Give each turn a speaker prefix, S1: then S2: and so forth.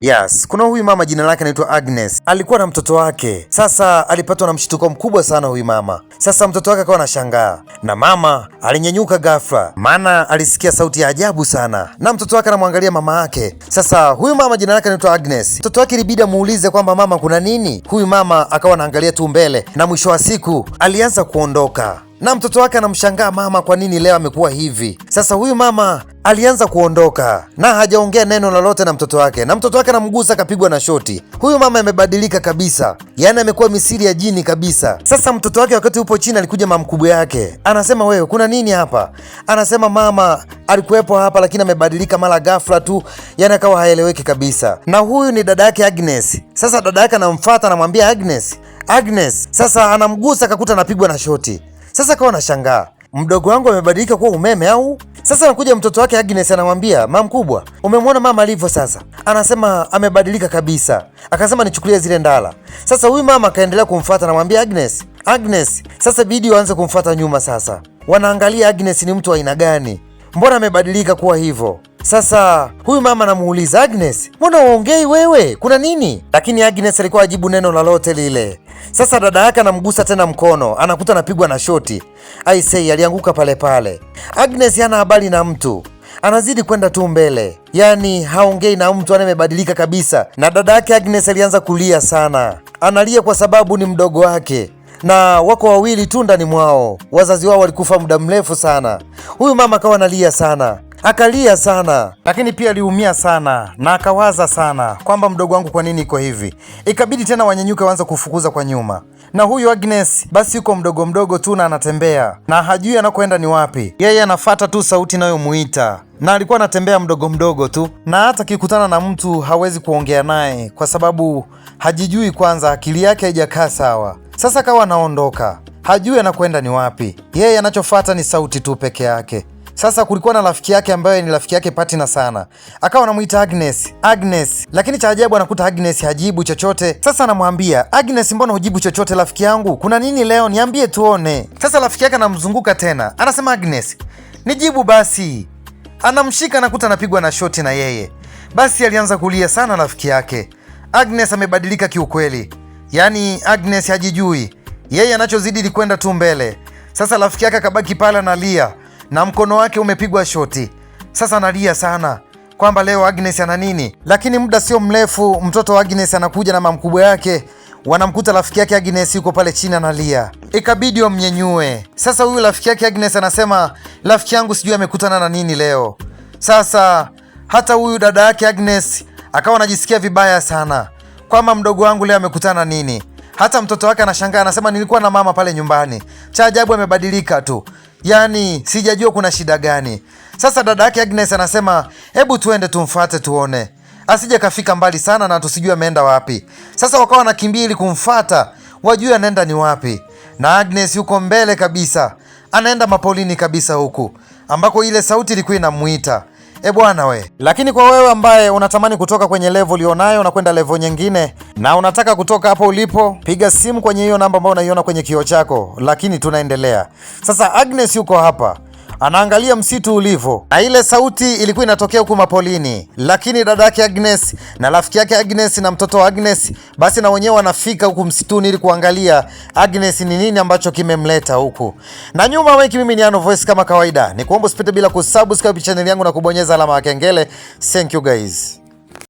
S1: Yes, kuna huyu mama jina lake anaitwa Agnes. Alikuwa na mtoto wake. Sasa alipatwa na mshtuko mkubwa sana huyu mama. Sasa mtoto wake akawa anashangaa. Na mama alinyenyuka ghafla, maana alisikia sauti ya ajabu sana. Na mtoto wake anamwangalia mama yake. Sasa huyu mama jina lake anaitwa Agnes. Mtoto wake ilibidi muulize kwamba mama, kuna nini? Huyu mama akawa anaangalia tu mbele na mwisho wa siku alianza kuondoka. Na mtoto wake anamshangaa, mama, kwa nini leo amekuwa hivi? Sasa huyu mama alianza kuondoka na hajaongea neno lolote na mtoto wake, na mtoto wake anamgusa akapigwa na shoti. Huyu mama amebadilika kabisa, yaani amekuwa misiri ya jini kabisa. Sasa mtoto wake wakati upo chini alikuja mama mkubwa yake, anasema wewe, kuna nini hapa? Anasema mama alikuwepo hapa lakini amebadilika mara ghafla tu, yaani akawa haeleweki kabisa. Na huyu ni dada yake Agnes. Sasa dada yake anamfuata anamwambia Agnes. Sasa anamgusa akakuta anapigwa na shoti. Sasa kawa anashangaa, mdogo wangu amebadilika kuwa umeme au? Sasa anakuja mtoto wake Agnes anamwambia, mama mkubwa, umemwona mama alivyo sasa? Anasema amebadilika kabisa. Akasema nichukulie zile ndala. Sasa huyu mama akaendelea kumfuata anamwambia Agnes, sasa bidi waanze kumfuata nyuma sasa. Wanaangalia Agnes ni mtu wa aina gani? Mbona amebadilika kuwa hivyo? Sasa huyu mama anamuuliza Agnes, mbona uongei wewe? Kuna nini? Lakini Agnes alikuwa ajibu neno lolote lile. Sasa dada yake anamgusa tena mkono, anakuta anapigwa na shoti. Aisee, alianguka pale pale. Agnes hana habari na mtu, anazidi kwenda tu mbele, yaani haongei na mtu, amebadilika kabisa. Na dada yake Agnes alianza kulia sana, analia kwa sababu ni mdogo wake na wako wawili tu ndani mwao, wazazi wao walikufa muda mrefu sana. Huyu mama akawa analia sana, akalia sana, lakini pia aliumia sana na akawaza sana kwamba mdogo wangu kwa nini iko hivi. Ikabidi tena wanyenyuke waanze kufukuza kwa nyuma. Na huyu Agnes basi yuko mdogo tu na anatembea na hajui anakoenda ni wapi. Yeye anafuata tu sauti inayomuita na alikuwa anatembea mdogo tu, na hata kikutana na mtu hawezi kuongea naye kwa sababu hajijui, kwanza akili yake haijakaa sawa. Sasa kawa anaondoka, hajui anakwenda ni wapi. Yeye anachofuata ni sauti tu peke yake. Sasa kulikuwa na rafiki yake ambaye ni rafiki yake patina sana, akawa anamuita Agnes, lakini cha ajabu anakuta Agnes hajibu chochote. Sasa anamwambia Agnes, mbona hujibu chochote rafiki yangu? Kuna nini leo? Niambie tuone. Sasa rafiki yake anamzunguka tena, anasema Agnes, nijibu basi. Anamshika anakuta anapigwa na shoti na yeye. Basi alianza kulia sana rafiki yake. Agnes amebadilika kiukweli, yaani Agnes hajijui, yeye anachozidi ni kwenda tu mbele. Sasa rafiki yake akabaki pale analia na mkono wake umepigwa shoti. Sasa analia sana kwamba leo Agnes ana nini, lakini muda sio mrefu mtoto wa Agnes anakuja na mama mkubwa yake, wanamkuta rafiki yake Agnes yuko pale chini analia. Ikabidi wamnyenyue. Sasa huyu rafiki yake Agnes anasema, rafiki yangu sijui amekutana na nini leo. Sasa hata huyu dada yake Agnes akawa anajisikia vibaya sana kwamba mdogo wangu leo amekutana nini. Hata mtoto wake anashangaa, anasema nilikuwa na mama pale nyumbani, cha ajabu amebadilika tu, yaani sijajua kuna shida gani. Sasa dada yake Agnes anasema hebu tuende tumfuate tuone, asije kafika mbali sana na tusijue ameenda wapi. Sasa wakawa wanakimbia ili kumfuata wajue anaenda ni wapi. Na Agnes yuko mbele kabisa, anaenda mapolini kabisa huku ambako ile sauti ilikuwa inamuita. Bwana we. Lakini kwa wewe ambaye unatamani kutoka kwenye level ulionayo na kwenda level nyingine na unataka kutoka hapo ulipo, piga simu kwenye hiyo namba ambayo unaiona kwenye kioo chako. Lakini tunaendelea. Sasa Agnes yuko hapa, anaangalia msitu ulivyo, na ile sauti ilikuwa inatokea huku mapolini. Lakini dada yake Agnes na rafiki yake Agnes na mtoto wa Agnes basi na wenyewe wanafika huku msituni ili kuangalia Agnes ni nini ambacho kimemleta huku. Na nyuma weki, mimi ni Ano Voice kama kawaida. Nikuomba usipite bila kusubscribe channel yangu na kubonyeza alama ya kengele. Thank you guys.